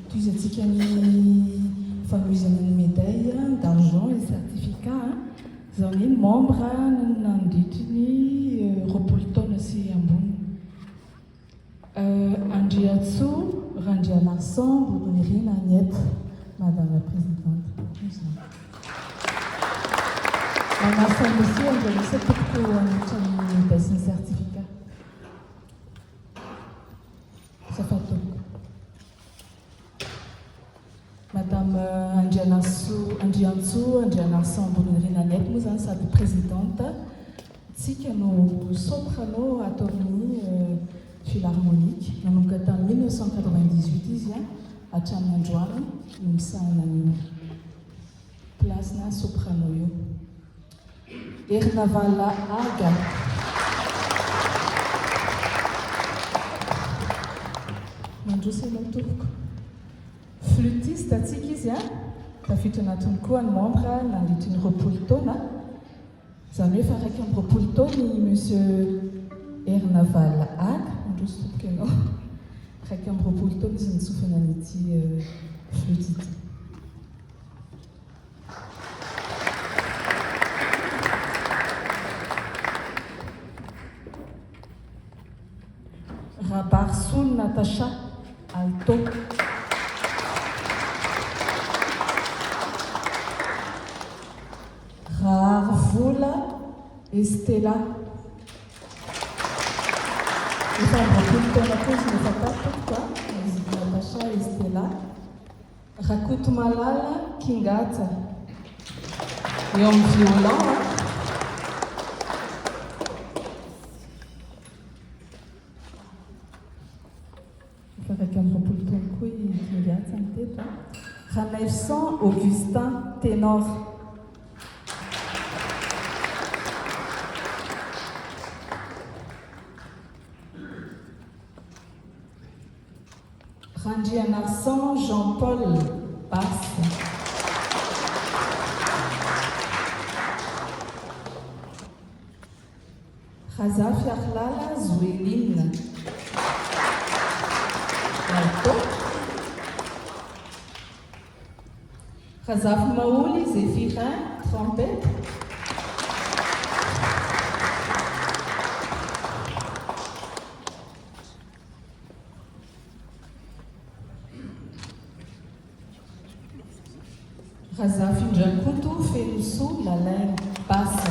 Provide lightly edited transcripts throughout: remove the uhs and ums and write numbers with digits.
Toizatsika ny fanomezana ny médaille d'argent et certificat zao ny membre nandritry ny roapolo taona sy ambony. Andriatsoa Randrianarsan Bodomirina Agnette, Madame la Présidente. Manasa Monsieur Andrelisa Toko Anitany médaille certificat. Safato. Madame Andrianarsan Bodomirina Agnette moa zany sady présidente tsika no soprano atao amin'ny philharmonique nanomboka tamin'ny 1998 izy hatramin'ny androany no misahana ny place na soprano io. Ernavala Aga. Mandroso anao tompoko. Flûtiste atsika izy tafiditra anatiny koa ny membre nandritry ny roapolo taona. Zany hoe fa raiky amin'ny roapolo taona Monsieur Ernavala Aga. Mandroso tompoko ianao. Raiky amin'ny roapolo taona izy nitsofana an'ity flûte ity. Rabarsoul Natacha Alto. Raarvola Estela. Efa roapolo taona koa izy nefa tato Natacha Estela. Rakoto Malala Kingata. Eo amin'ny violon Ranaïfsan Augustin Ténor. Randrianarsan Jean-Paul Basse. Raza Fiarlala Zoueline. Alto. Razaf Maouli Zéphirin, trompette. Razaf Njakutu Fénissou, la laine basse.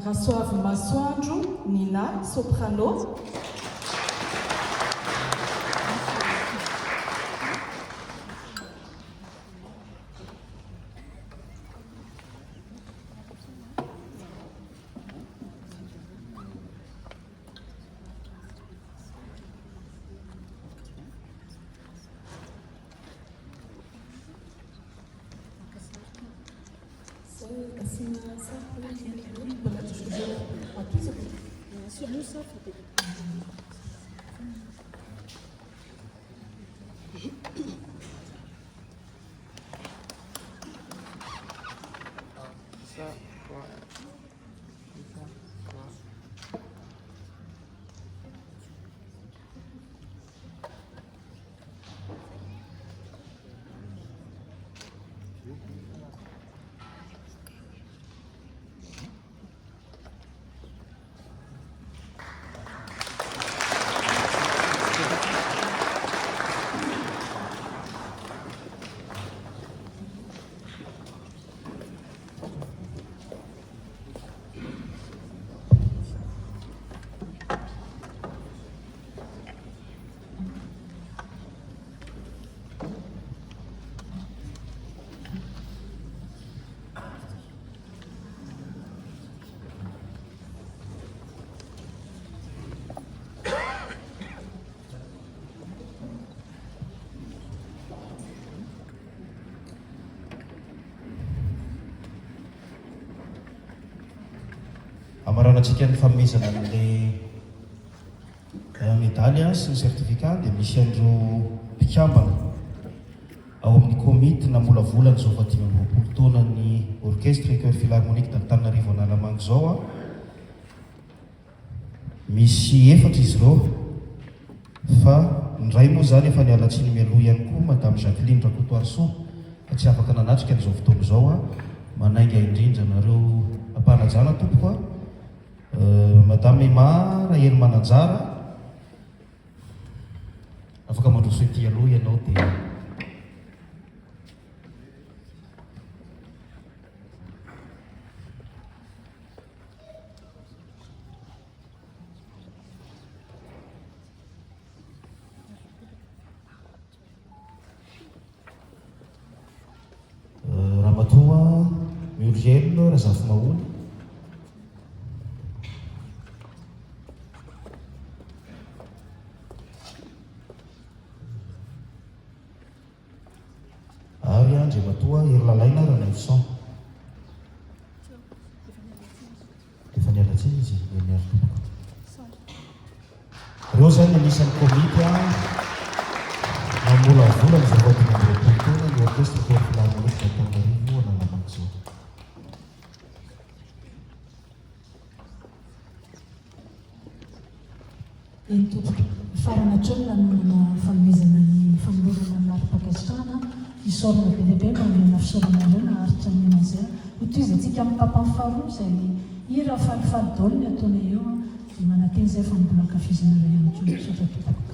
Rasoave Masoandro, Nina, soprano. amaranantsika ny fanomezana an'le medaly sy ny certificat dia misy andreo mpikambana ao amin'ny komity namolavolany zao fa 20 taona ny orchestre cœur philharmonique d'Antananarivo Analamanga zao a misy efatra izy ireo fa ndray moa zany efa nialatsiny mialoha ihany koa madame Jacqueline Rakotoarso fa tsy afaka nanatrika an'izao fotoana izao a manainga indrindra nareo ampanajana tompoko a madame Emma Rahely Mananjara afaka mandroso ety aloha ianao dia Ramatoa Muriel Razafy Maholo ary Andriamatoa Herilalaina Ranaivosan efa nialatsiny izy miaro tompoko ireo zany anisan'ny komity a mamolavolany zao vao 20 taona ny orchestre cœur philharmonique d'Antananarivo Analamanga zao. Eny tompoko farana hatrany nanomana fanomezana ny fanolorana mari-pakasitrahana isorana be lehibe manomena fisorana ireo naharitra ny anazy ho toy izy antsika amin'ny tapany faharoa izay hira falifaly daolo ny ataona eo dia manakeny izay fa mbola ankafizina iray ihany koa misaotra tompoko.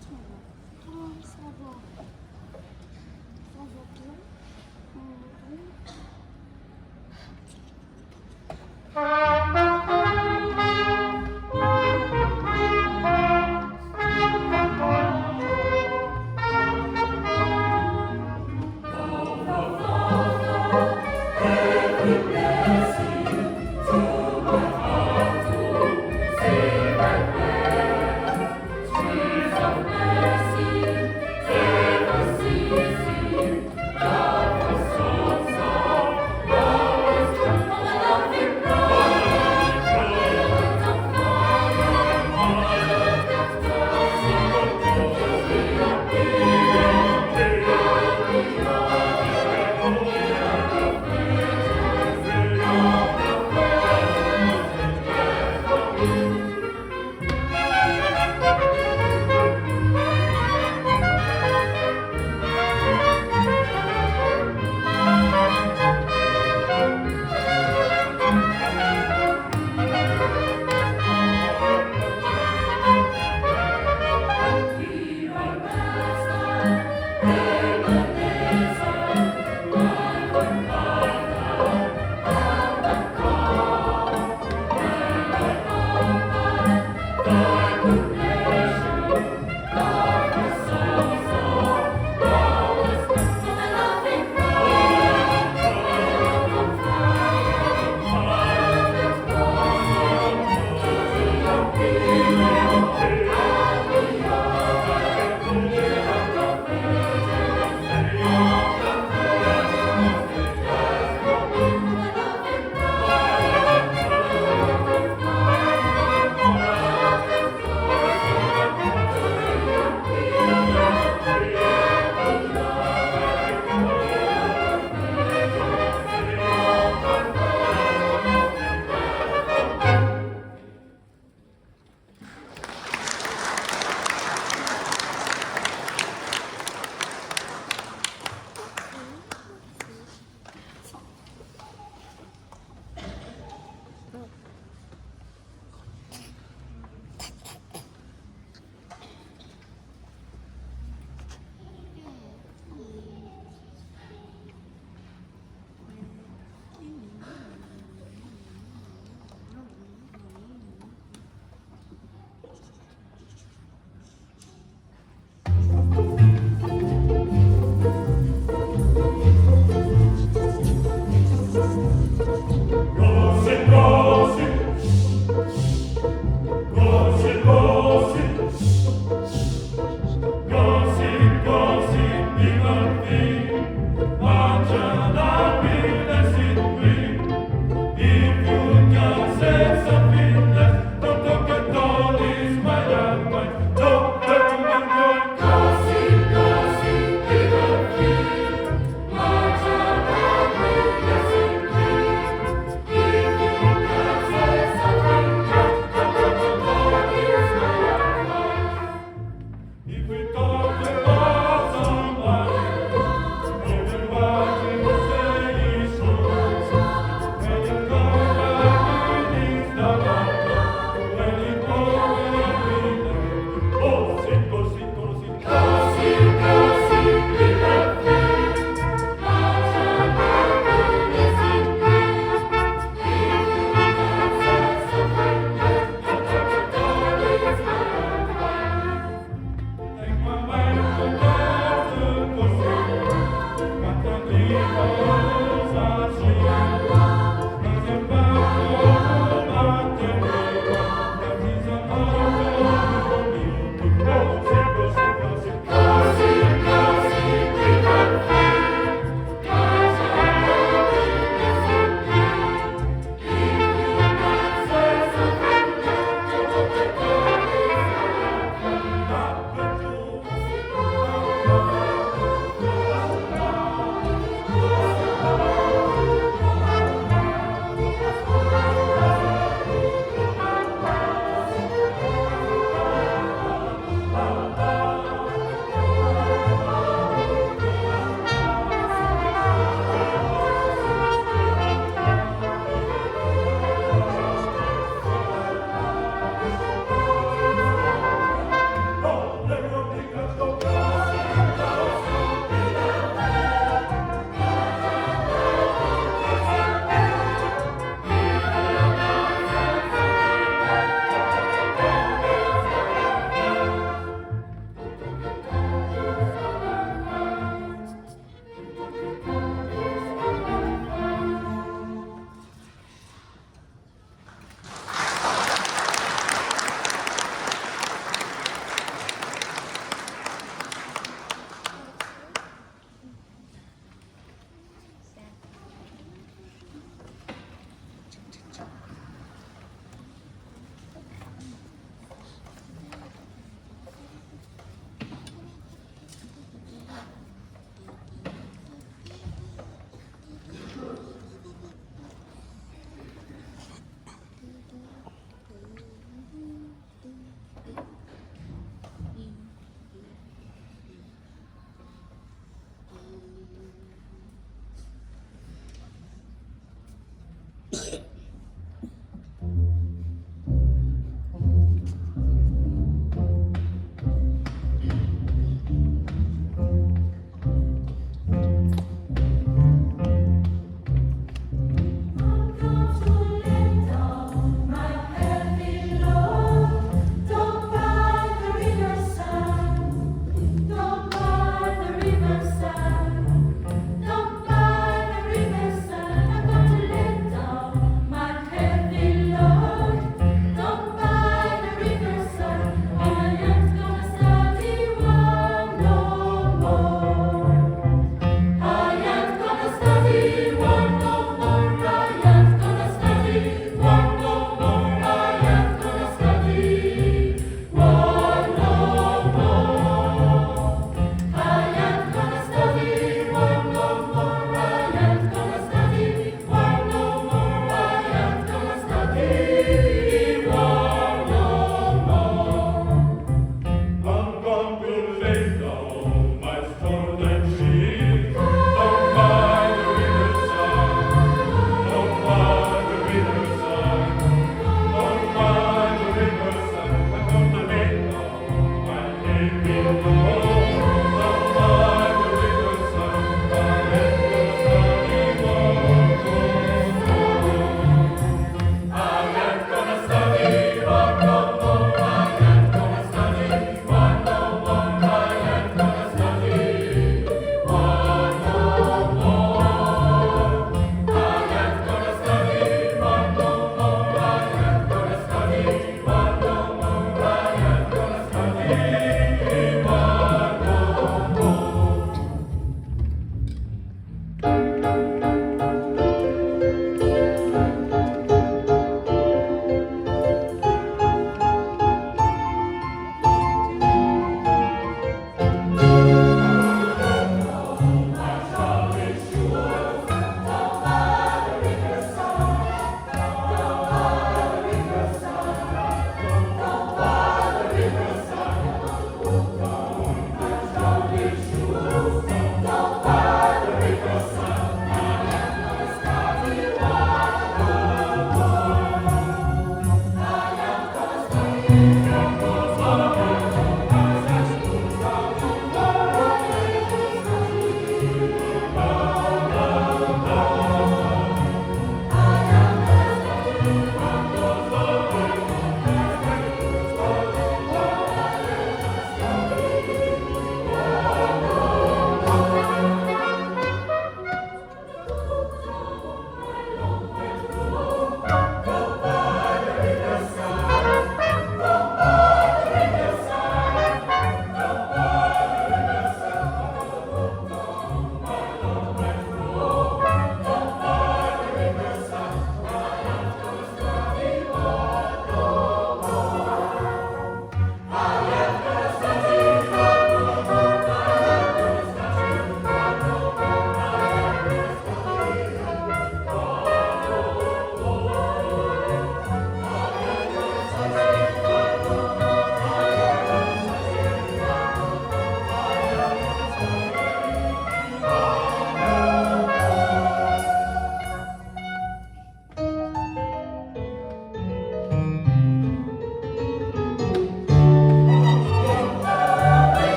Ça va. Ça va bien. Thank you.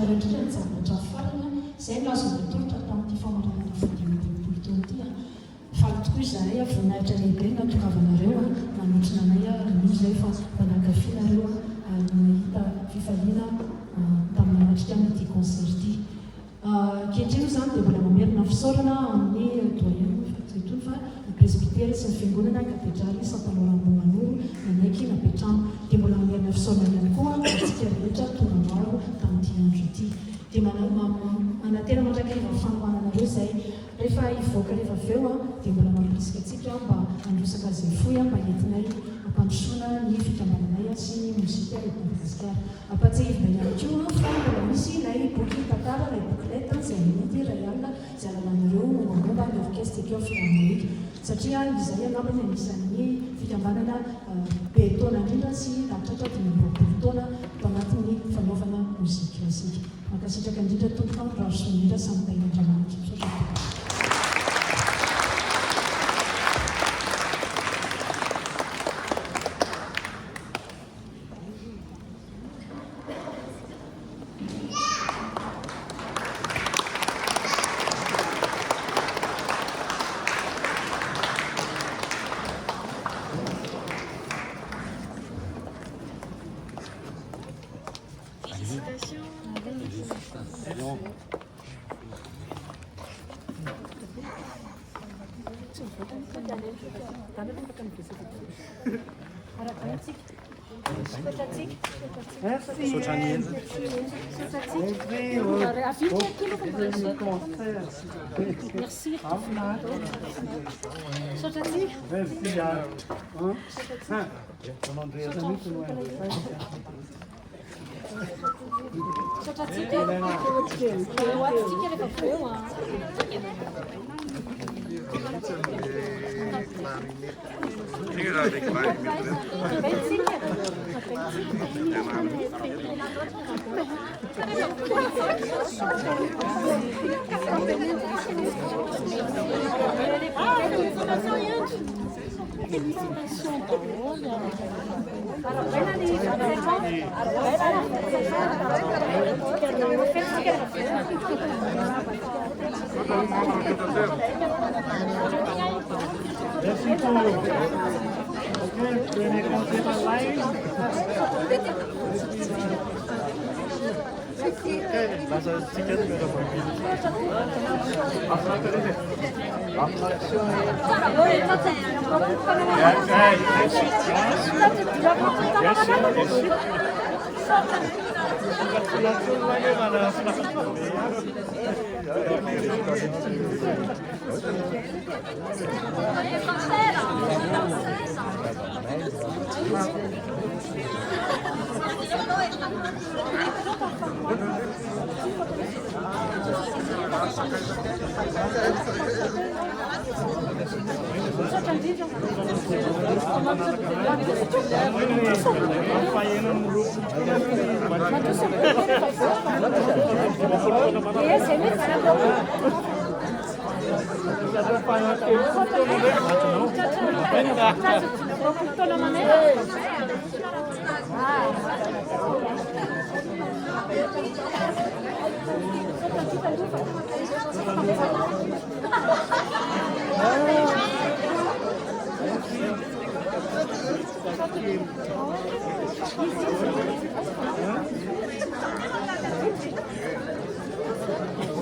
rehetra nitsabatra farana izay lazonatolotra tamin'ity famaranana fadimapolotolo ty faly tokoa izahay voninahitra lehibe natongavanaireo nanotrina anay ronozy zay fa mpanakafilareo nahita fifaliana tamin'ny anatrika amin'ity concert ty kehitrino zany dia mbola mamerina fisaorana amin'ny doyen zaitony fa ny presbytera sy ny fiangonana katedraly Saint-Laurent-Bomanoro nanaiky napetrano dia mbola mamerina fisaorana ihany koa atsika rehetra tonandraro tamin'ity andro ity dia manatena mandrakariva fanohananareo izay rehefa hivoaka rehefa aveo dia mbola mampirisika atsika mba androsaka zay foy mba entinay ampandrosoana ny fikambananay sy ny mozika eto Madagasikara ampatsahivina ihany koa fa mbola misy ilay boky tantara ilay booklet izay amidy iray alina izay alalanareo momba ny orchestre ekeo philharmonique satria izay angambany anisan'ny fikambanana be taona indrindra sy latratra 20 taona to anatin'ny fanaovana mozika klasika mankasitraka indrindra tompoko rahasoindrindra samy tain'Andriamanitra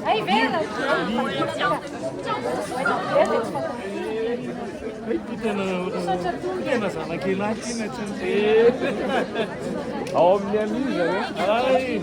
Hey, Vera! Tena zanakelaky iny atsy ao amin'ny amiza ay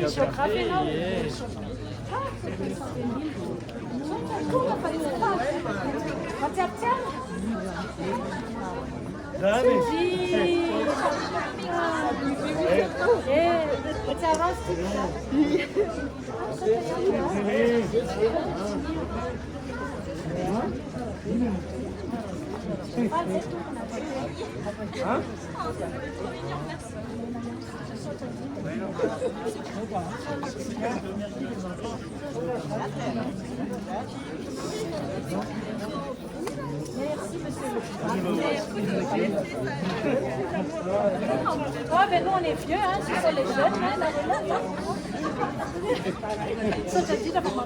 géographe ianao. Matiapitiana. Merci, monsieur. Oh, ben nous, on est vieux, hein, ce sont les jeunes, hein, la relève, hein. Ça, t'as dit d'abord.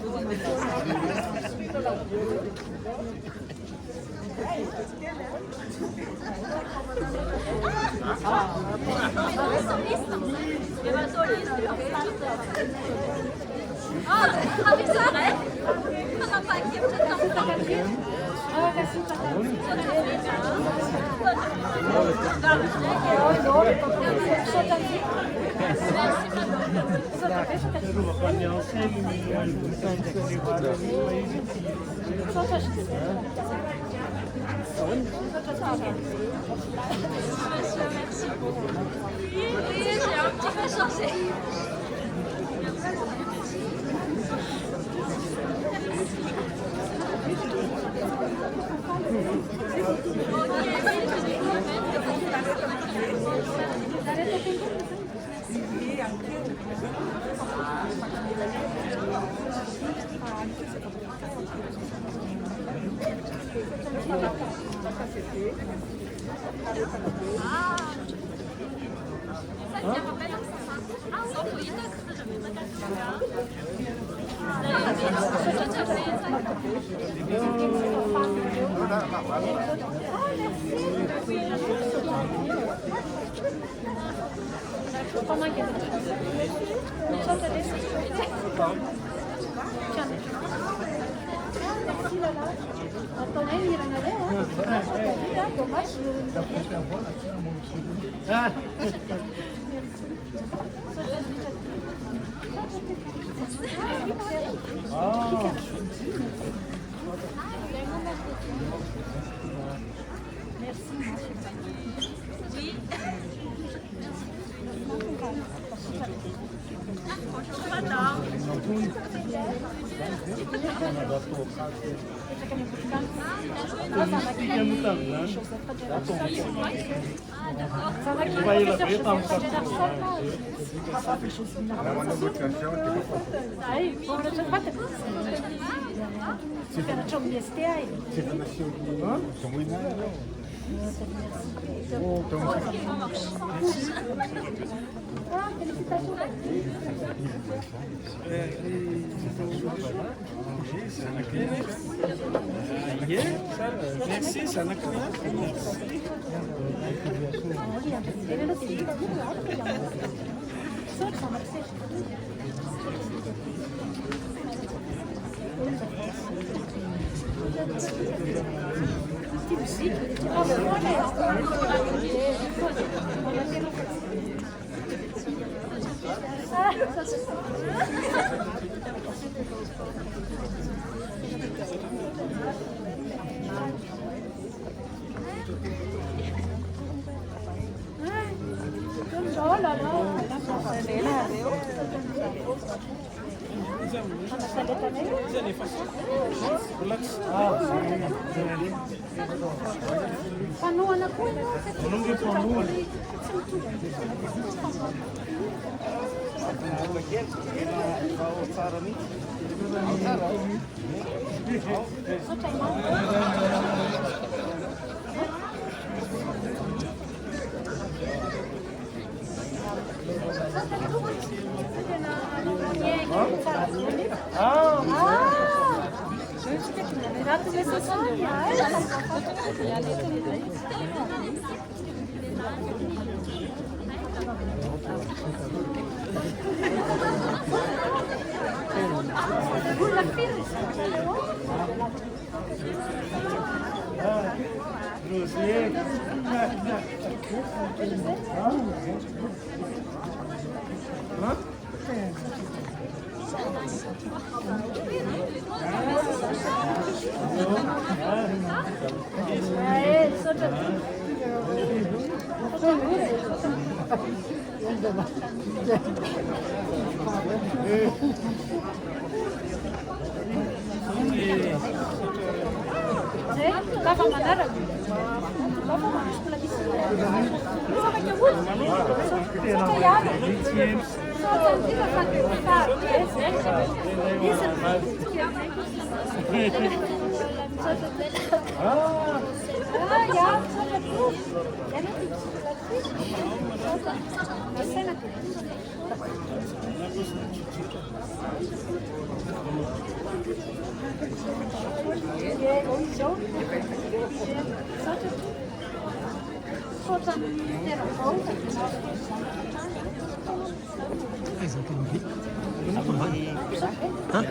J'ai un petit peu changé. Merci, ça n'a rien.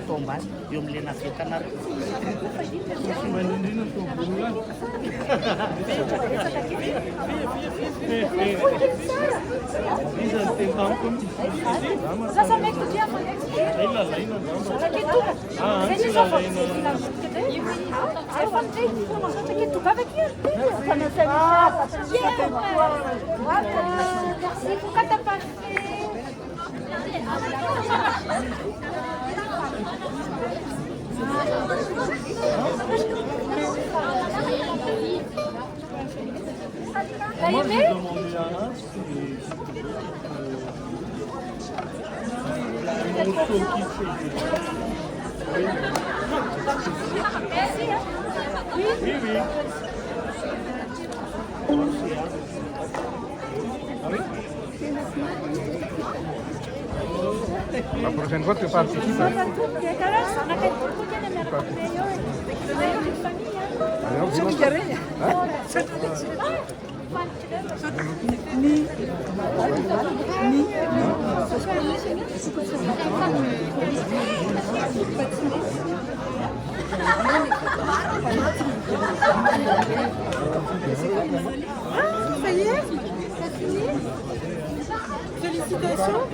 Tombas, yung linafit ka na rin. La prochaine fois, tu participes. Ça y est? C'est fini? Félicitations.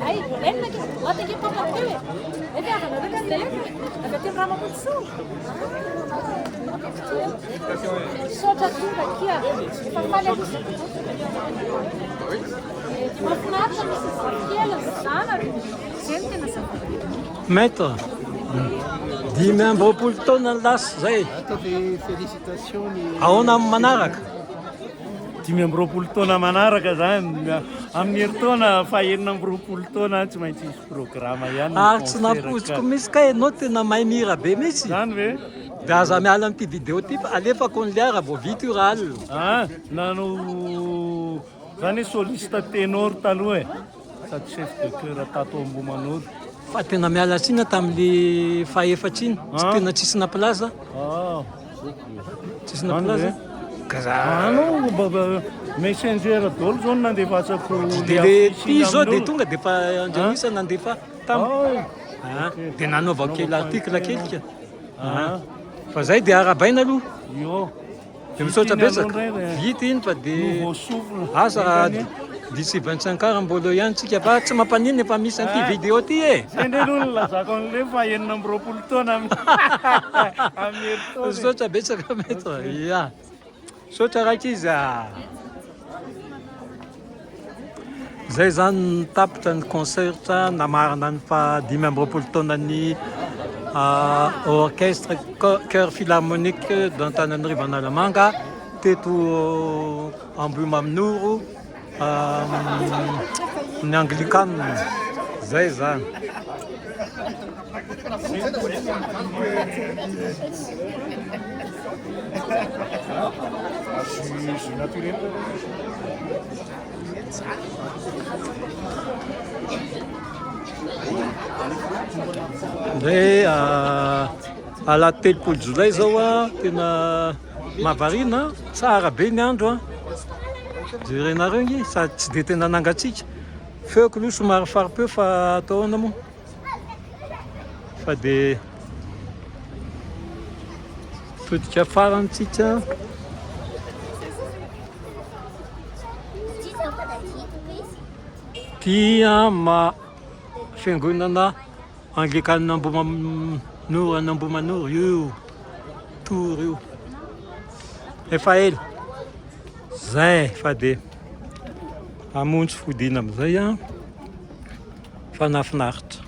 Aí, lembra que bota aqui para bater? É verdade, não é verdade? Agora tem rama muito sul. Só de tudo aqui, ó. Para falhar isso. Mas nada aqui, ela sabe. Sente nessa Maître, dimy amby roapolo taona ny lasa zay. Ahoana amin'ny manaraka? 5 taona manaraka zany amin'ny herintaona fahaenina amby 20 taona tsy maintsy isy programa ihany. Ary tsy napotsiko misy ka ianao tena mahay mihira be mihitsy. Zany ve? Da aza miala amin'ity vidéo ty fa alefako ny liara vao vita io raha alina. Nano zany soliste ténor taloha sady chef de chœur tato Ambohimanoro. Fa tena miala tsiny tamin'le fahefatry iny, tsy tena tsisy naplaza. Tsisy naplaza. Messenger daholo zao nandefatsako le ty zao dia tonga dia fa andrenisana nandefa tamin'ny dia nanaova kely artikla kelika fa zay dia arabaina aloha Io. dia misaotra betsaka Indray dia vita iny fa dia nouveau souffle. asa d'ici 25 heures mbola ihany tsika fa tsy mampanino efa misy an'ity vidéo ty e Zay indray aloha lazako an'ilay fa enina amby roapolo taona amin'ny herintaona. misaotra betsaka maître ia misaotra raiky izy zay zany nitapitra ny concert namarana ny fa 5 amby roapolo taonan'ny orchestre chœur philharmonique d'Antananarivo Analamanga teto Ambohimaminoro ny anglikane zay zany dia ala 3 jolay zao tena mahavariana tsara be ny andro jerenareo igny sady tsy dia tena nangatsika feoko aloha somary faripeo fa ataona moa fa dia todika farantsika tia fiangonana anglikane Ambohimanoro io tour io efa ela zay fa dia hamonjy fodina amin'izay fa nahafinaritra